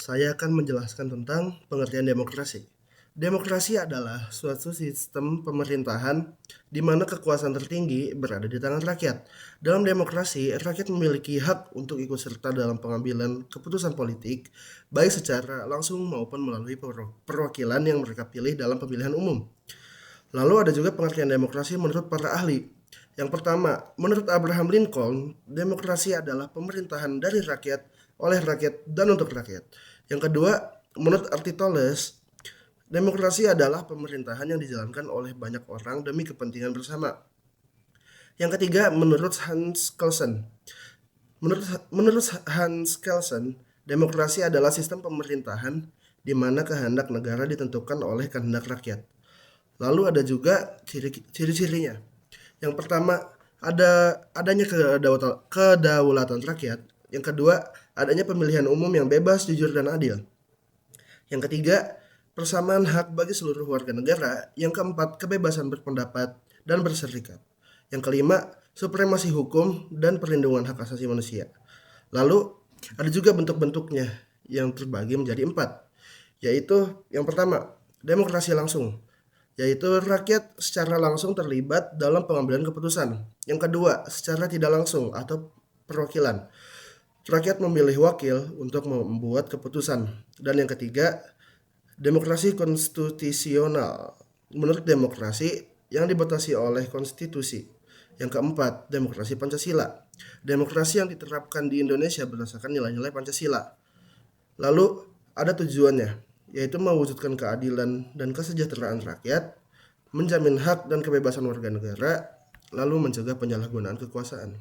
saya akan menjelaskan tentang pengertian demokrasi. Demokrasi adalah suatu sistem pemerintahan di mana kekuasaan tertinggi berada di tangan rakyat. Dalam demokrasi, rakyat memiliki hak untuk ikut serta dalam pengambilan keputusan politik, baik secara langsung maupun melalui perwakilan yang mereka pilih dalam pemilihan umum. Lalu ada juga pengertian demokrasi menurut para ahli. Yang pertama, menurut Abraham Lincoln, demokrasi adalah pemerintahan dari rakyat, oleh rakyat, dan untuk rakyat. Yang kedua, menurut Aristoteles, demokrasi adalah pemerintahan yang dijalankan oleh banyak orang demi kepentingan bersama. Yang ketiga, menurut Hans Kelsen. Menurut Hans Kelsen, demokrasi adalah sistem pemerintahan di mana kehendak negara ditentukan oleh kehendak rakyat. Lalu ada juga ciri-cirinya. Yang pertama, adanya kedaulatan rakyat. Yang kedua, adanya pemilihan umum yang bebas, jujur, dan adil. Yang ketiga, persamaan hak bagi seluruh warga negara. Yang keempat, kebebasan berpendapat dan berserikat. Yang kelima, supremasi hukum dan perlindungan hak asasi manusia. Lalu, ada juga bentuk-bentuknya yang terbagi menjadi 4, yaitu yang pertama, demokrasi langsung, yaitu rakyat secara langsung terlibat dalam pengambilan keputusan. Yang kedua, secara tidak langsung atau perwakilan. Rakyat memilih wakil untuk membuat keputusan. Dan yang ketiga, demokrasi konstitusional. Menurut demokrasi yang dibatasi oleh konstitusi. Yang keempat, demokrasi Pancasila. Demokrasi yang diterapkan di Indonesia berdasarkan nilai-nilai Pancasila. Lalu ada tujuannya, yaitu mewujudkan keadilan dan kesejahteraan rakyat, menjamin hak dan kebebasan warga negara, lalu mencegah penyalahgunaan kekuasaan.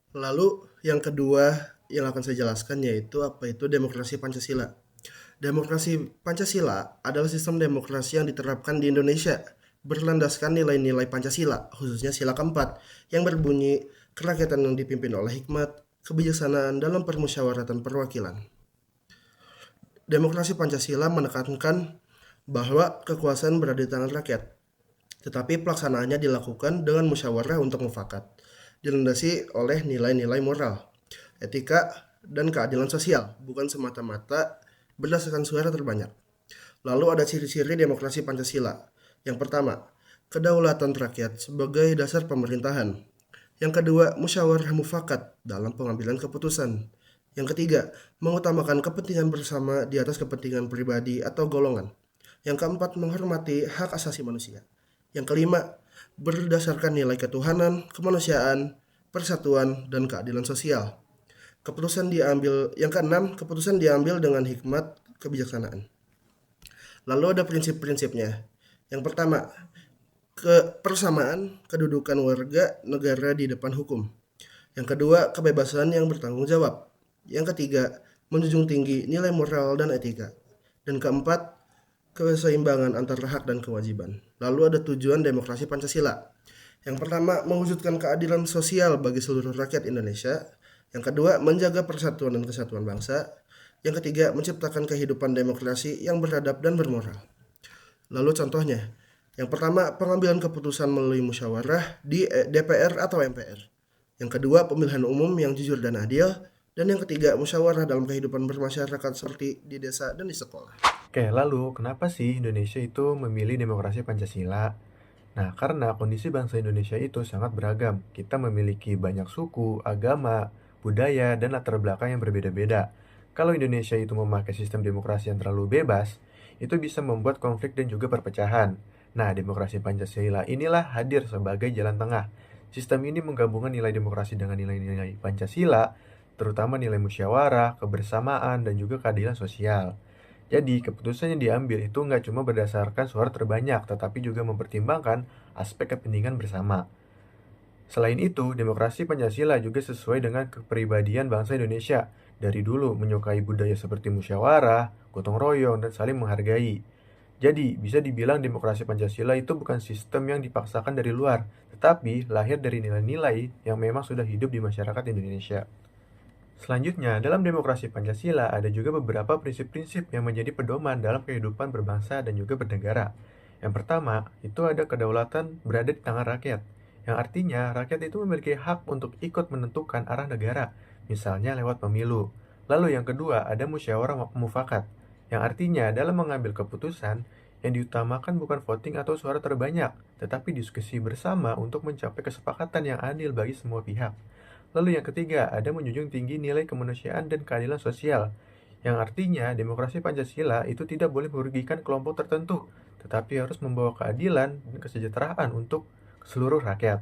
Lalu yang kedua yang akan saya jelaskan yaitu apa itu demokrasi Pancasila. Demokrasi Pancasila adalah sistem demokrasi yang diterapkan di Indonesia berlandaskan nilai-nilai Pancasila, khususnya sila keempat, yang berbunyi kerakyatan yang dipimpin oleh hikmat, kebijaksanaan dalam permusyawaratan perwakilan. Demokrasi Pancasila menekankan bahwa kekuasaan berada di tangan rakyat, tetapi pelaksanaannya dilakukan dengan musyawarah untuk mufakat, dilandasi oleh nilai-nilai moral, etika, dan keadilan sosial, bukan semata-mata berdasarkan suara terbanyak. Lalu ada ciri-ciri demokrasi Pancasila. Yang pertama, kedaulatan rakyat sebagai dasar pemerintahan. Yang kedua, musyawarah mufakat dalam pengambilan keputusan. Yang ketiga, mengutamakan kepentingan bersama di atas kepentingan pribadi atau golongan. Yang keempat, menghormati hak asasi manusia. Yang kelima, berdasarkan nilai ketuhanan, kemanusiaan, persatuan, dan keadilan sosial. Yang keenam, keputusan diambil dengan hikmat kebijaksanaan. Lalu ada prinsip-prinsipnya. Yang pertama, persamaan kedudukan warga negara di depan hukum. Yang kedua, kebebasan yang bertanggung jawab. Yang ketiga, menjunjung tinggi nilai moral dan etika. Dan keempat, keseimbangan antara hak dan kewajiban. Lalu ada tujuan demokrasi Pancasila. Yang pertama, mewujudkan keadilan sosial bagi seluruh rakyat Indonesia. Yang kedua, menjaga persatuan dan kesatuan bangsa. Yang ketiga, menciptakan kehidupan demokrasi yang beradab dan bermoral. Lalu contohnya, yang pertama, pengambilan keputusan melalui musyawarah di DPR atau MPR. Yang kedua, pemilihan umum yang jujur dan adil. Dan yang ketiga, musyawarah dalam kehidupan bermasyarakat seperti di desa dan di sekolah. Oke, lalu kenapa sih Indonesia itu memilih demokrasi Pancasila? Nah, karena kondisi bangsa Indonesia itu sangat beragam. Kita memiliki banyak suku, agama, budaya, dan latar belakang yang berbeda-beda. Kalau Indonesia itu memakai sistem demokrasi yang terlalu bebas, itu bisa membuat konflik dan juga perpecahan. Nah, demokrasi Pancasila inilah hadir sebagai jalan tengah. Sistem ini menggabungkan nilai demokrasi dengan nilai-nilai Pancasila, terutama nilai musyawarah, kebersamaan, dan juga keadilan sosial. Jadi, keputusan yang diambil itu nggak cuma berdasarkan suara terbanyak, tetapi juga mempertimbangkan aspek kepentingan bersama. Selain itu, demokrasi Pancasila juga sesuai dengan kepribadian bangsa Indonesia. Dari dulu menyukai budaya seperti musyawarah, gotong royong, dan saling menghargai. Jadi, bisa dibilang demokrasi Pancasila itu bukan sistem yang dipaksakan dari luar, tetapi lahir dari nilai-nilai yang memang sudah hidup di masyarakat Indonesia. Selanjutnya, dalam demokrasi Pancasila ada juga beberapa prinsip-prinsip yang menjadi pedoman dalam kehidupan berbangsa dan juga bernegara. Yang pertama, itu ada kedaulatan berada di tangan rakyat, yang artinya rakyat itu memiliki hak untuk ikut menentukan arah negara, misalnya lewat pemilu. Lalu yang kedua ada musyawarah mufakat, yang artinya dalam mengambil keputusan yang diutamakan bukan voting atau suara terbanyak, tetapi diskusi bersama untuk mencapai kesepakatan yang adil bagi semua pihak. Lalu yang ketiga ada menjunjung tinggi nilai kemanusiaan dan keadilan sosial, yang artinya demokrasi Pancasila itu tidak boleh merugikan kelompok tertentu, tetapi harus membawa keadilan dan kesejahteraan untuk seluruh rakyat.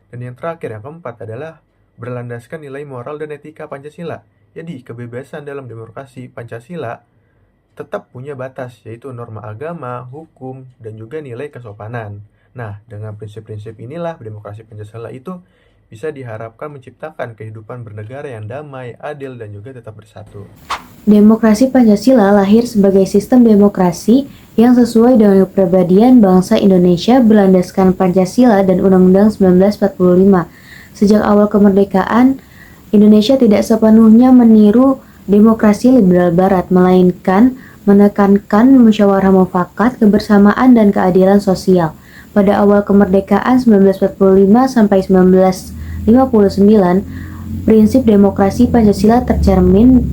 Dan yang terakhir, yang keempat adalah berlandaskan nilai moral dan etika Pancasila. Jadi, kebebasan dalam demokrasi Pancasila tetap punya batas, yaitu norma agama, hukum, dan juga nilai kesopanan. Nah, dengan prinsip-prinsip inilah demokrasi Pancasila itu bisa diharapkan menciptakan kehidupan bernegara yang damai, adil, dan juga tetap bersatu. Demokrasi Pancasila lahir sebagai sistem demokrasi yang sesuai dengan kepribadian bangsa Indonesia berlandaskan Pancasila dan Undang-Undang 1945. Sejak awal kemerdekaan, Indonesia tidak sepenuhnya meniru demokrasi liberal barat, melainkan menekankan musyawarah mufakat, kebersamaan, dan keadilan sosial. Pada awal kemerdekaan 1945 sampai 1959, prinsip demokrasi Pancasila tercermin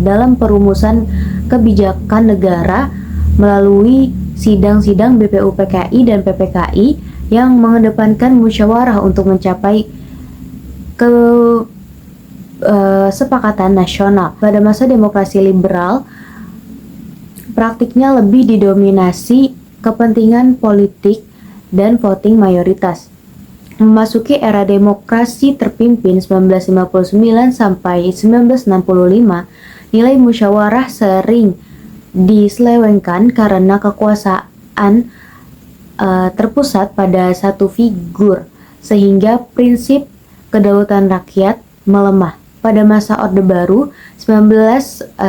dalam perumusan kebijakan negara melalui sidang-sidang BPUPKI dan PPKI yang mengedepankan musyawarah untuk mencapai kesepakatan nasional. Pada masa demokrasi liberal, praktiknya lebih didominasi kepentingan politik dan voting mayoritas. Memasuki era demokrasi terpimpin 1959 sampai 1965, nilai musyawarah sering diselewengkan karena kekuasaan terpusat pada satu figur, sehingga prinsip kedaulatan rakyat melemah. Pada masa Orde Baru 1966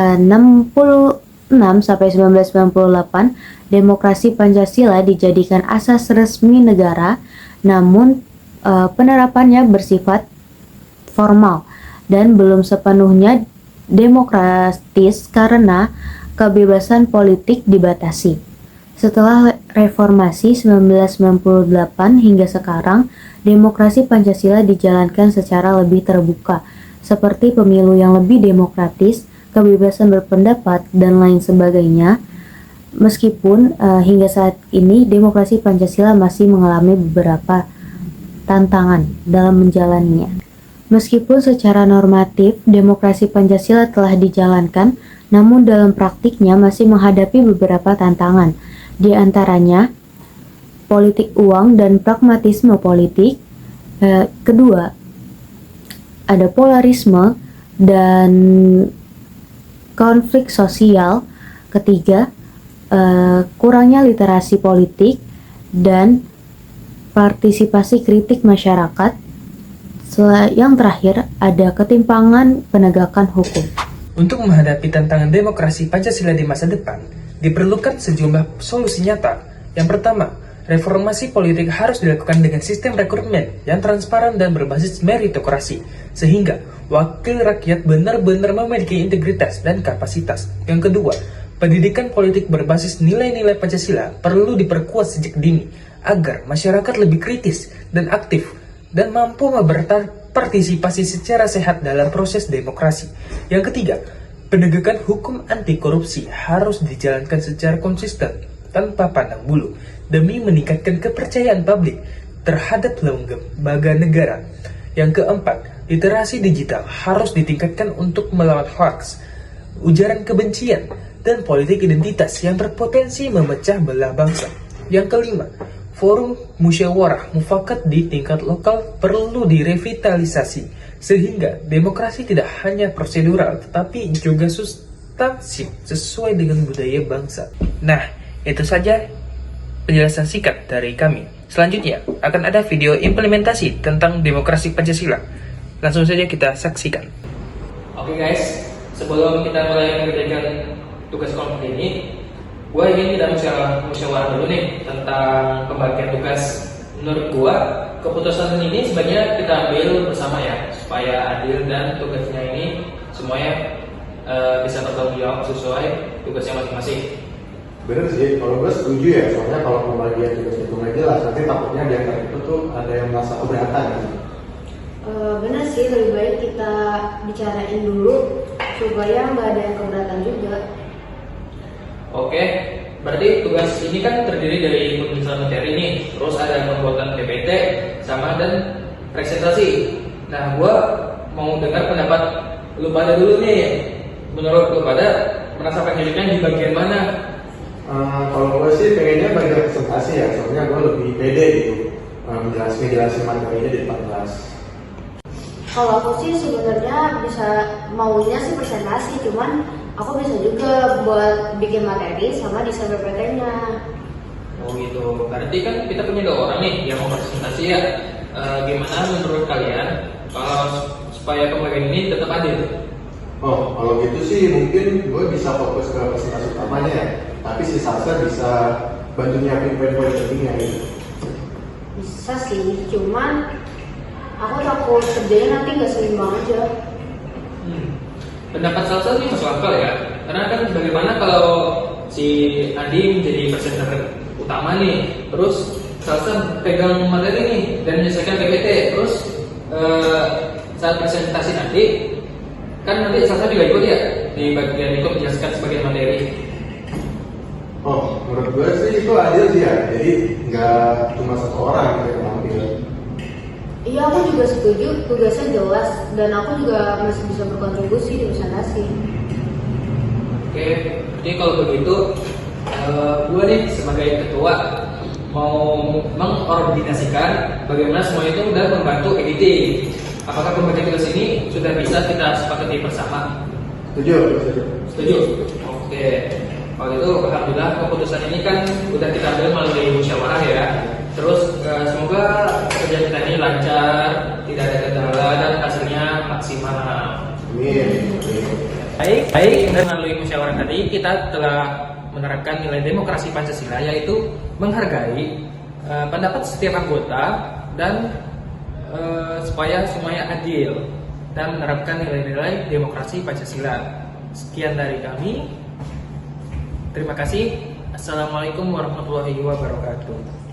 sampai 1998, demokrasi Pancasila dijadikan asas resmi negara, namun penerapannya bersifat formal dan belum sepenuhnya demokratis karena kebebasan politik dibatasi. Setelah reformasi 1998 hingga sekarang, demokrasi Pancasila dijalankan secara lebih terbuka, seperti pemilu yang lebih demokratis, kebebasan berpendapat, dan lain sebagainya. Meskipun hingga saat ini demokrasi Pancasila masih mengalami beberapa tantangan dalam menjalaninya. Meskipun secara normatif demokrasi Pancasila telah dijalankan, namun dalam praktiknya masih menghadapi beberapa tantangan. Di antaranya politik uang dan pragmatisme politik. Kedua, ada polarisme dan konflik sosial. Ketiga, kurangnya literasi politik dan partisipasi kritik masyarakat. Yang terakhir, ada ketimpangan penegakan hukum. Untuk menghadapi tantangan demokrasi Pancasila di masa depan, diperlukan sejumlah solusi nyata. Yang pertama, reformasi politik harus dilakukan dengan sistem rekrutmen yang transparan dan berbasis meritokrasi, sehingga wakil rakyat benar-benar memiliki integritas dan kapasitas. Yang kedua, pendidikan politik berbasis nilai-nilai Pancasila perlu diperkuat sejak dini, agar masyarakat lebih kritis dan aktif dan mampu berpartisipasi secara sehat dalam proses demokrasi. Yang ketiga, penegakan hukum anti korupsi harus dijalankan secara konsisten tanpa pandang bulu demi meningkatkan kepercayaan publik terhadap lembaga negara. Yang keempat, literasi digital harus ditingkatkan untuk melawan hoax, ujaran kebencian, dan politik identitas yang berpotensi memecah belah bangsa. Yang kelima, forum musyawarah mufakat di tingkat lokal perlu direvitalisasi sehingga demokrasi tidak hanya prosedural tetapi juga substansif sesuai dengan budaya bangsa. Nah, itu saja penjelasan singkat dari kami. Selanjutnya akan ada video implementasi tentang demokrasi Pancasila. Langsung saja kita saksikan. Oke guys, sebelum kita mulai mengerjakan tugas kelompok ini, gue ingin kita musyawarah dulu nih tentang pembagian tugas. Menurut gue, keputusan ini sebaiknya kita ambil bersama ya, supaya adil dan tugasnya ini semuanya bisa bertanggung jawab sesuai tugasnya masing-masing. Bener sih, kalau gue setuju ya, soalnya kalau pembagian tugas itu nggak jelas, nanti takutnya di antara itu tuh ada yang merasa keberatan gitu. Benar sih, lebih baik kita bicarain dulu supaya nggak ada yang keberatan juga. Oke, berarti tugas ini kan terdiri dari penyusunan materi nih, terus ada pembuatan PPT, sama dan presentasi. Nah, gua mau dengar pendapat lu pada dulu nih. Menurut lu pada merasa pengennya di bagian mana? Kalau gue sih pengennya bagian presentasi ya, soalnya gue lebih pede gitu menjelaskan materinya di depan kelas. Kalau aku sih sebenarnya maunya sih presentasi, cuman aku bisa juga buat bikin materi sama desain PPT-nya. Oh gitu, berarti kan kita punya 2 orang nih yang mau presentasi ya. Gimana menurut kalian kalau supaya pembagian ini tetap adil? Oh, kalau gitu sih mungkin gue bisa fokus ke presentasi utamanya ya, tapi si Sasa bisa bantu nyiapin poin-poin pentingnya gitu. Bisa sih, cuman aku takut kerjanya nanti nggak seimbang aja. Pendapat Salsa ini masuk akal ya, karena kan bagaimana kalau si Adi menjadi presenter utama nih, terus Salsa pegang materi nih dan menyelesaikan PPT, terus saat presentasi nanti kan nanti Salsa juga ikut ya di bagian ikut menjelaskan sebagian materi. Oh, menurut gue sih itu adil sih ya, jadi nggak cuma satu orang yang tampil. Iya, aku juga setuju, tugasnya jelas dan aku juga masih bisa berkontribusi di presentasi. Oke, jadi kalau begitu gue nih sebagai ketua mau mengordinasikan bagaimana semua itu udah membantu editing. Apakah pembagian tugas ini sudah bisa kita sepakati bersama? Setuju. Setuju? Oke. Kalau itu alhamdulillah keputusan ini kan udah kita ambil melalui musyawarah ya. Terus semoga kerja kita ini lancar, tidak ada kendala dan hasilnya maksimal. Amin. Baik, dan melalui musyawarah tadi kita telah menerapkan nilai demokrasi Pancasila, yaitu menghargai pendapat setiap anggota dan supaya semuanya adil dan menerapkan nilai-nilai demokrasi Pancasila. Sekian dari kami. Terima kasih. Assalamualaikum warahmatullahi wabarakatuh.